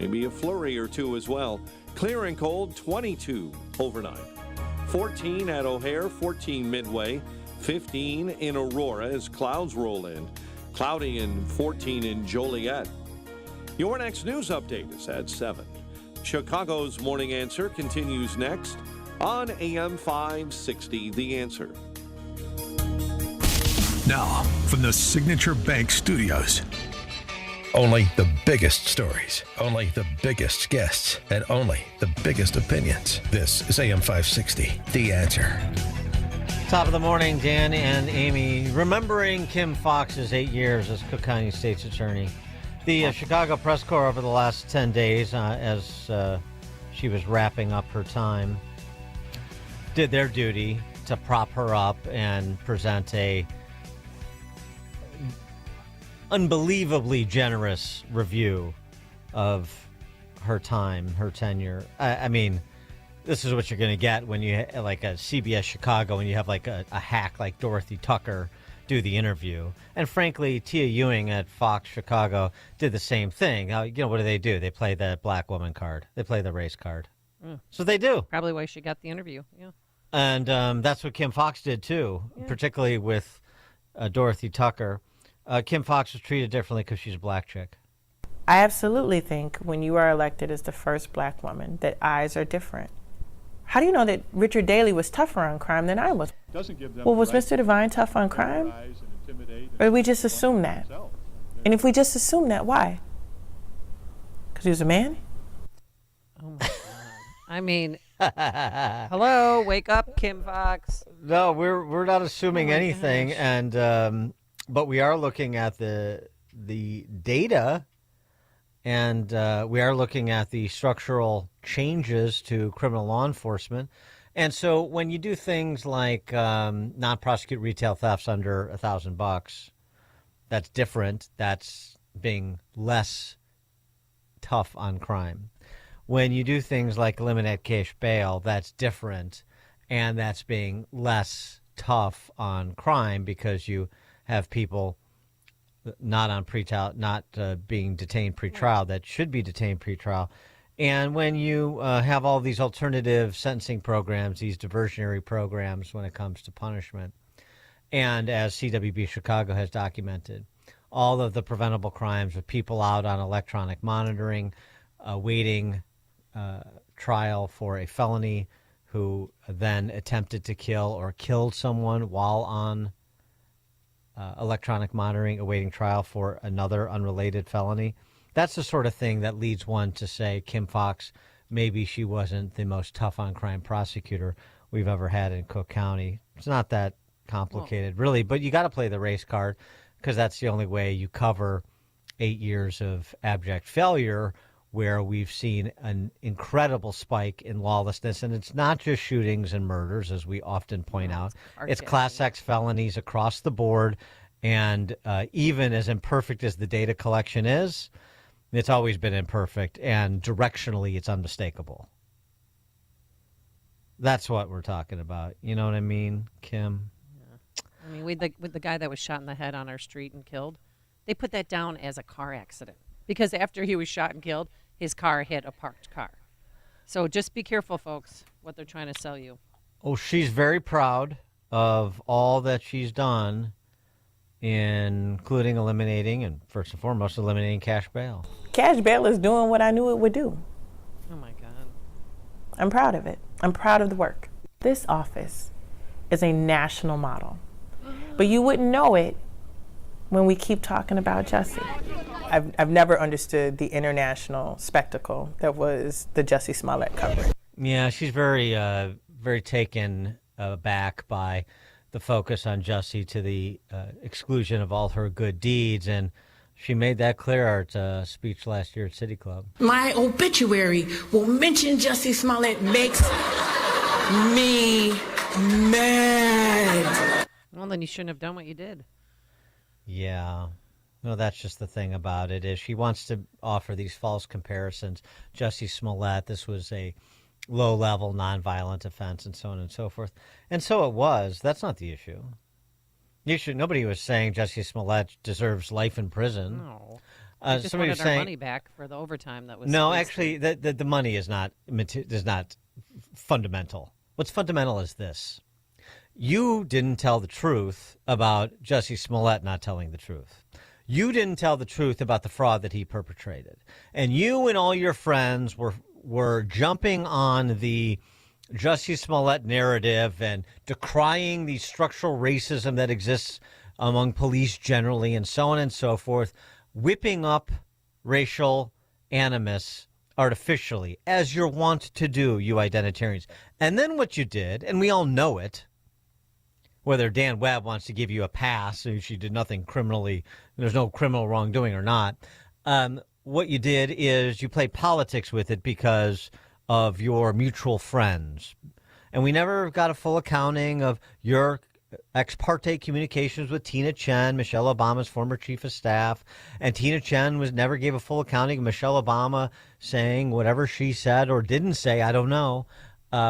Maybe a flurry or two as well. Clear and cold, 22 overnight. 14 at O'Hare, 14 Midway, 15 in Aurora as clouds roll in. Cloudy and 14 in Joliet. Your next news update is at 7. Chicago's Morning Answer continues next on AM 560, The Answer. Now, from the Signature Bank Studios. Only the biggest stories, only the biggest guests, and only the biggest opinions. This is AM 560, The Answer. Top of the morning, Dan and Amy. Remembering Kim Foxx's 8 years as Cook County State's Attorney. The Chicago Press Corps over the last 10 days, as she was wrapping up her time, did their duty to prop her up and present a unbelievably generous review of her time, her tenure. I mean, this is what you're going to get when you like a CBS Chicago and you have like a hack like Dorothy Tucker do the interview. And frankly, Tia Ewing at Fox Chicago did the same thing. You know, what do? They play the black woman card. They play the race card. So they do. Probably why she got the interview. Yeah. And that's what Kim Foxx did too, particularly with Dorothy Tucker. Kim Foxx was treated differently because she's a black chick. I absolutely think when you are elected as the first black woman that eyes are different. How do you know that Richard Daley was tougher on crime than I was? Well, was Mr. Devine tough on crime? Or did we just assume that? And if we just assume that, why? Because he was a man? Oh, my God. I mean, hello, wake up, Kim Foxx. No, we're not assuming anything, gosh. And but we are looking at the data, and we are looking at the structural changes to criminal law enforcement. And so when you do things like not prosecute retail thefts under $1,000, that's different. That's being less tough on crime. When you do things like eliminate cash bail, that's different, and that's being less tough on crime because you have people not on pretrial, not being detained pretrial that should be detained pretrial. And when you have all these alternative sentencing programs, these diversionary programs when it comes to punishment, and as CWB Chicago has documented, all of the preventable crimes of people out on electronic monitoring, awaiting trial for a felony who then attempted to kill or killed someone while on electronic monitoring, awaiting trial for another unrelated felony. That's the sort of thing that leads one to say Kim Foxx, maybe she wasn't the most tough on crime prosecutor we've ever had in Cook County. It's not that complicated, really, but you got to play the race card because that's the only way you cover 8 years of abject failure where we've seen an incredible spike in lawlessness. And it's not just shootings and murders, as we often point out. It's Class X felonies across the board. And even as imperfect as the data collection is, it's always been imperfect. And directionally, it's unmistakable. That's what we're talking about. You know what I mean, Kim? Yeah. I mean, with the guy that was shot in the head on our street and killed, they put that down as a car accident. Because after he was shot and killed, his car hit a parked car. So just be careful, folks, what they're trying to sell you. Oh, she's very proud of all that she's done, including eliminating, and first and foremost, eliminating cash bail. Cash bail is doing what I knew it would do. Oh, my God. I'm proud of it. I'm proud of the work. This office is a national model. But you wouldn't know it when we keep talking about Jussie. I've never understood the international spectacle that was the Jussie Smollett coverage. Yeah, she's very taken aback by the focus on Jussie to the exclusion of all her good deeds, and she made that clear at a speech last year at City Club. My obituary will mention Jussie Smollett makes me mad. Well, then you shouldn't have done what you did. Yeah. No, that's just the thing about it, is she wants to offer these false comparisons. Jussie Smollett, this was a low-level, nonviolent offense, and so on and so forth. And so it was. That's not the issue. The issue, nobody was saying Jussie Smollett deserves life in prison. No. They just Somebody was wanted our saying money back for the overtime that was. no. wasted. Actually, the money is not fundamental. What's fundamental is this: you didn't tell the truth about Jussie Smollett not telling the truth. You didn't tell the truth about the fraud that he perpetrated, and you and all your friends were jumping on the Jussie Smollett narrative and decrying the structural racism that exists among police generally, and so on and so forth, whipping up racial animus artificially, as you're wont to do, you identitarians. And then what you did, and we all know it, whether Dan Webb wants to give you a pass, and she did nothing criminally, there's no criminal wrongdoing or not, what you did is you played politics with it because of your mutual friends. And we never got a full accounting of your ex parte communications with Tina Chen, Michelle Obama's former chief of staff. And Tina Chen never gave a full accounting of Michelle Obama saying whatever she said or didn't say, I don't know,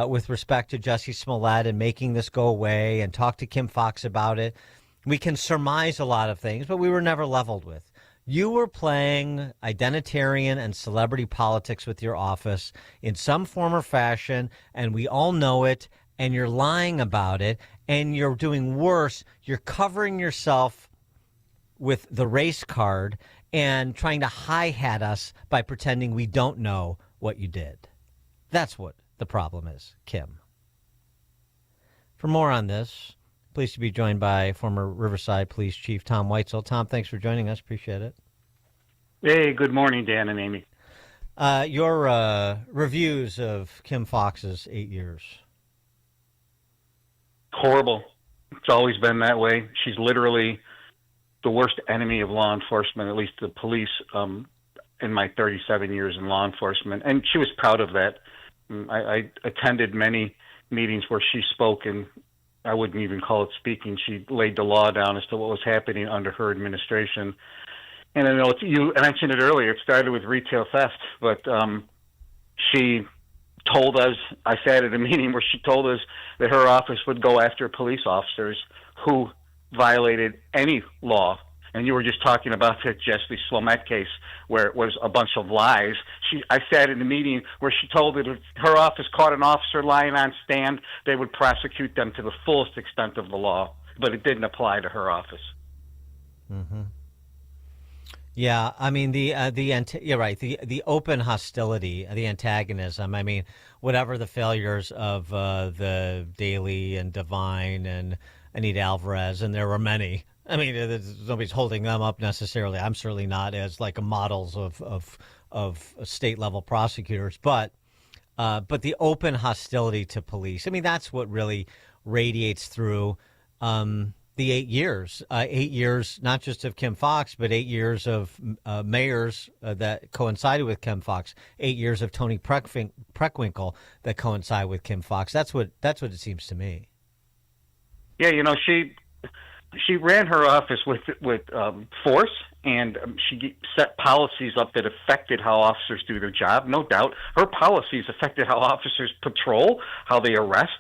with respect to Jussie Smollett and making this go away, and talk to Kim Foxx about it. We can surmise a lot of things, but we were never leveled with. You were playing identitarian and celebrity politics with your office in some form or fashion, and we all know it, and you're lying about it, and you're doing worse. You're covering yourself with the race card and trying to hi-hat us by pretending we don't know what you did. That's what the problem is, Kim. For more on this, pleased to be joined by former Riverside Police Chief Tom Weitzel. Tom, thanks for joining us. Appreciate it. Hey, good morning, Dan and Amy. Your reviews of Kim Foxx's 8 years. Horrible. It's always been that way. She's literally the worst enemy of law enforcement, at least the police, in my 37 years in law enforcement. And she was proud of that. I attended many meetings where she spoke, and I wouldn't even call it speaking. She laid the law down as to what was happening under her administration. And I know you mentioned it earlier. It started with retail theft, but she told us, I sat at a meeting where she told us that her office would go after police officers who violated any law. And you were just talking about the Jussie Smollett case where it was a bunch of lies. I sat in a meeting where she told that if her office caught an officer lying on stand, they would prosecute them to the fullest extent of the law, but it didn't apply to her office. Mm-hmm. Yeah, I mean you're right. The open hostility, the antagonism. I mean, whatever the failures of the Daily and Devine and Anita Alvarez, and there were many. I mean, nobody's holding them up necessarily. I'm certainly not as like models of state level prosecutors, but the open hostility to police. I mean, that's what really radiates through the 8 years. 8 years, not just of Kim Foxx, but 8 years of mayors that coincided with Kim Foxx. 8 years of Tony Preckwinkle that coincide with Kim Foxx. That's what it seems to me. Yeah, you know, she ran her office with force, and she set policies up that affected how officers do their job. No doubt, her policies affected how officers patrol, how they arrest,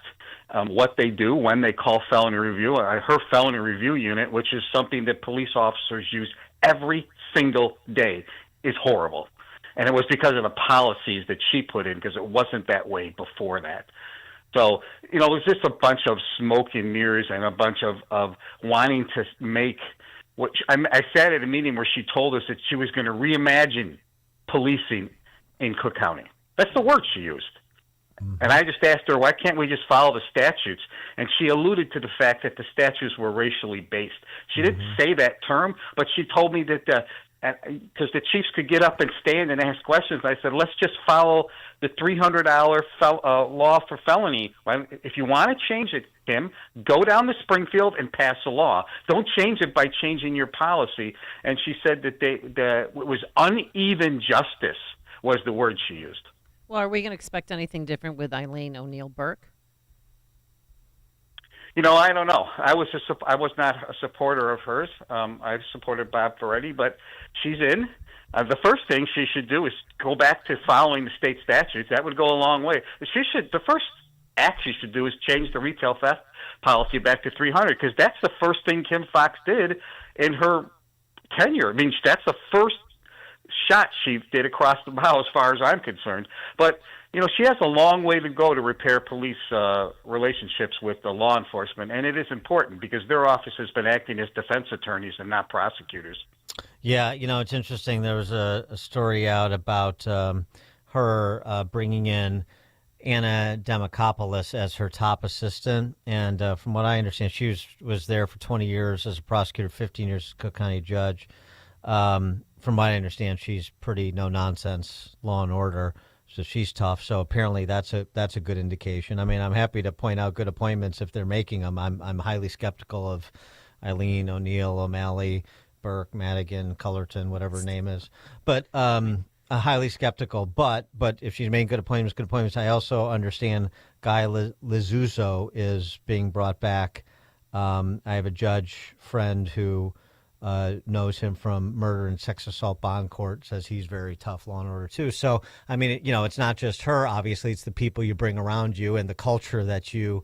what they do when they call felony review. Her felony review unit, which is something that police officers use every single day, is horrible. And it was because of the policies that she put in, because it wasn't that way before that. So, you know, it was just a bunch of smoke and mirrors and a bunch of wanting to make I sat at a meeting where she told us that she was going to reimagine policing in Cook County. That's the word she used. And I just asked her, why can't we just follow the statutes? And she alluded to the fact that the statutes were racially based. She didn't say that term, but she told me that because the chiefs could get up and stand and ask questions. I said, let's just follow the $300 law for felony. If you want to change it, Kim, go down to Springfield and pass a law. Don't change it by changing your policy. And she said that it was uneven justice was the word she used. Well, are we going to expect anything different with Eileen O'Neill Burke? You know, I don't know. I was not a supporter of hers. I supported Bob Ferretti, but she's in. The first thing she should do is go back to following the state statutes. That would go a long way. The first act she should do is change the retail theft policy back to 300, because that's the first thing Kim Foxx did in her tenure. I mean, that's the first shot, she did across the bow, as far as I'm concerned. But she has a long way to go to repair police relationships with the law enforcement, and it is important because their office has been acting as defense attorneys and not prosecutors. Yeah, it's interesting. There was a story out about her bringing in Anna Demokopoulos as her top assistant, and from what I understand, she was there for 20 years as a prosecutor, 15 years as Cook County judge. From what I understand, she's pretty no-nonsense, law and order, so she's tough. So apparently that's a good indication. I mean, I'm happy to point out good appointments if they're making them. I'm highly skeptical of Eileen, O'Neill, O'Malley, Burke, Madigan, Cullerton, whatever her name is, but highly skeptical. But if she's making good appointments. I also understand Guy Lizuzo is being brought back. I have a judge friend who knows him from murder and sex assault bond court, says he's very tough, law and order too. So, I mean, it's not just her, obviously, it's the people you bring around you and the culture that you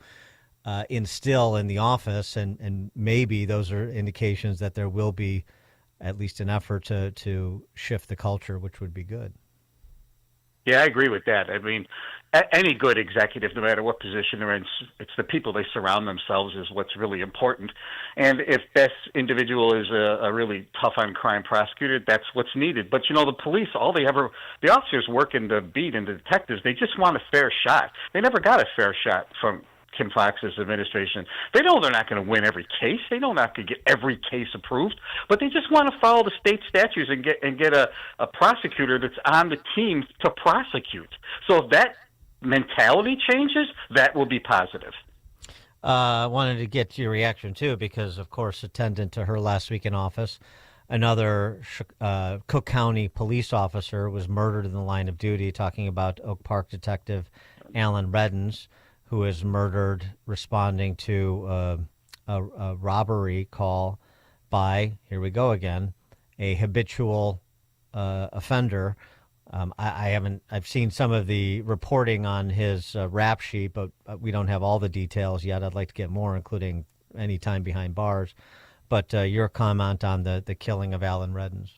instill in the office. And maybe those are indications that there will be at least an effort to shift the culture, which would be good. Yeah, I agree with that. I mean, any good executive, no matter what position they're in, it's the people they surround themselves is what's really important. And if this individual is a really tough on crime prosecutor, that's what's needed. But the police, the officers working the beat and the detectives, they just want a fair shot. They never got a fair shot from Kim Foxx's administration. They know they're not going to win every case. They know not going to get every case approved, but they just want to follow the state statutes and get a prosecutor that's on the team to prosecute. So if that mentality changes, that will be positive. I wanted to get to your reaction too, because of course, attendant to her last week in office, another Cook County police officer was murdered in the line of duty. Talking about Oak Park detective Alan Reddens, who was murdered responding to a robbery call by, here we go again, a habitual offender. I've seen some of the reporting on his rap sheet, but we don't have all the details yet. I'd like to get more, including any time behind bars. But your comment on the killing of Alan Reddens.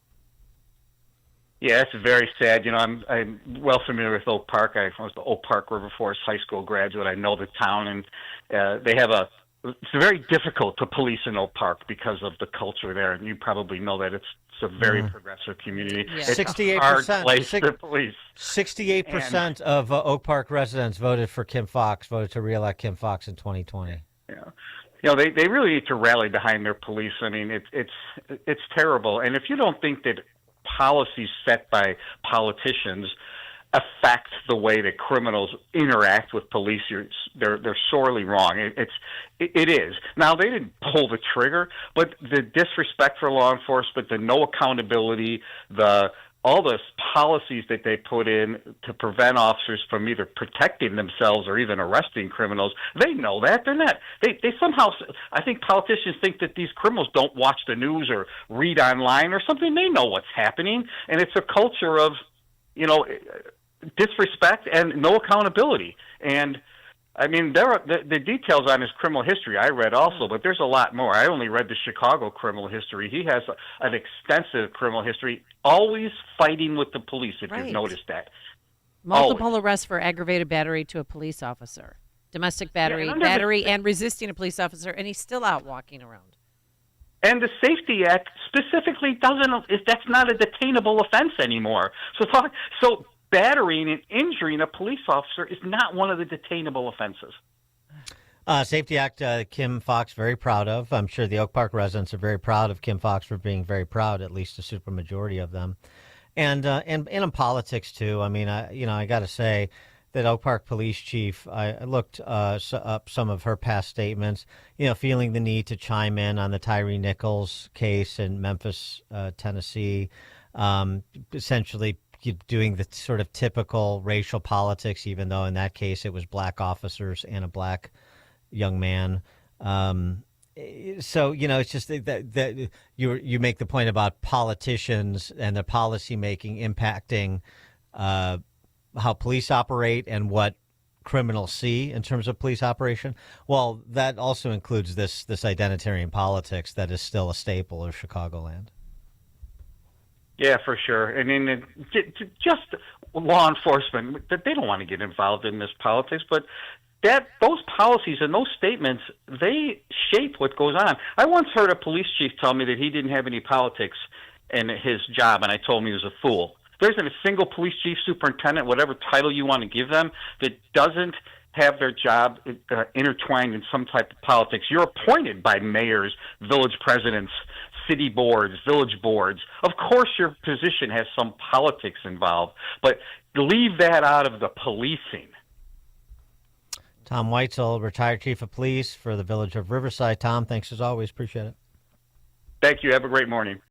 Yeah, it's very sad. I'm well familiar with Oak Park. I was the Oak Park River Forest High School graduate. I know the town, and they have it's very difficult to police in Oak Park because of the culture there, and you probably know that it's a very progressive community. Yeah. It's 68%, a hard place to police. 68% of Oak Park residents voted to reelect Kim Foxx in 2020. Yeah. They really need to rally behind their police. I mean, it's terrible. And if you don't think that policies set by politicians affect the way that criminals interact with police, they're sorely wrong. It is. Now, they didn't pull the trigger, but the disrespect for law enforcement, the no accountability, all the policies that they put in to prevent officers from either protecting themselves or even arresting criminals, they know that. They're not. They somehow, I think politicians think that these criminals don't watch the news or read online or something. They know what's happening, and it's a culture of, disrespect and no accountability. And I mean, there are the details on his criminal history I read also, but there's a lot more. I only read the Chicago criminal history. He has an extensive criminal history, always fighting with the police, if you've noticed that. Multiple arrests for aggravated battery to a police officer, domestic battery, battery and resisting a police officer, and he's still out walking around. And the Safety Act specifically that's not a detainable offense anymore. So battering and injuring a police officer is not one of the detainable offenses. Safety Act, Kim Foxx, very proud of. I'm sure the Oak Park residents are very proud of Kim Foxx for being very proud, at least a supermajority of them. And in politics, too. I mean, I got to say that Oak Park police chief, I looked up some of her past statements, feeling the need to chime in on the Tyree Nichols case in Memphis, Tennessee, essentially doing the sort of typical racial politics, even though in that case it was black officers and a black young man. So, it's just that you make the point about politicians and their policy making impacting how police operate and what criminals see in terms of police operation. Well, that also includes this identitarian politics that is still a staple of Chicagoland. Yeah, for sure. And then just law enforcement, they don't want to get involved in this politics, but those policies and those statements, they shape what goes on. I once heard a police chief tell me that he didn't have any politics in his job, and I told him he was a fool. There isn't a single police chief, superintendent, whatever title you want to give them, that doesn't have their job intertwined in some type of politics. You're appointed by mayors, village presidents, city boards, village boards. Of course your position has some politics involved, but leave that out of the policing. Tom Weitzel, retired chief of police for the village of Riverside. Tom, thanks as always. Appreciate it. Thank you. Have a great morning.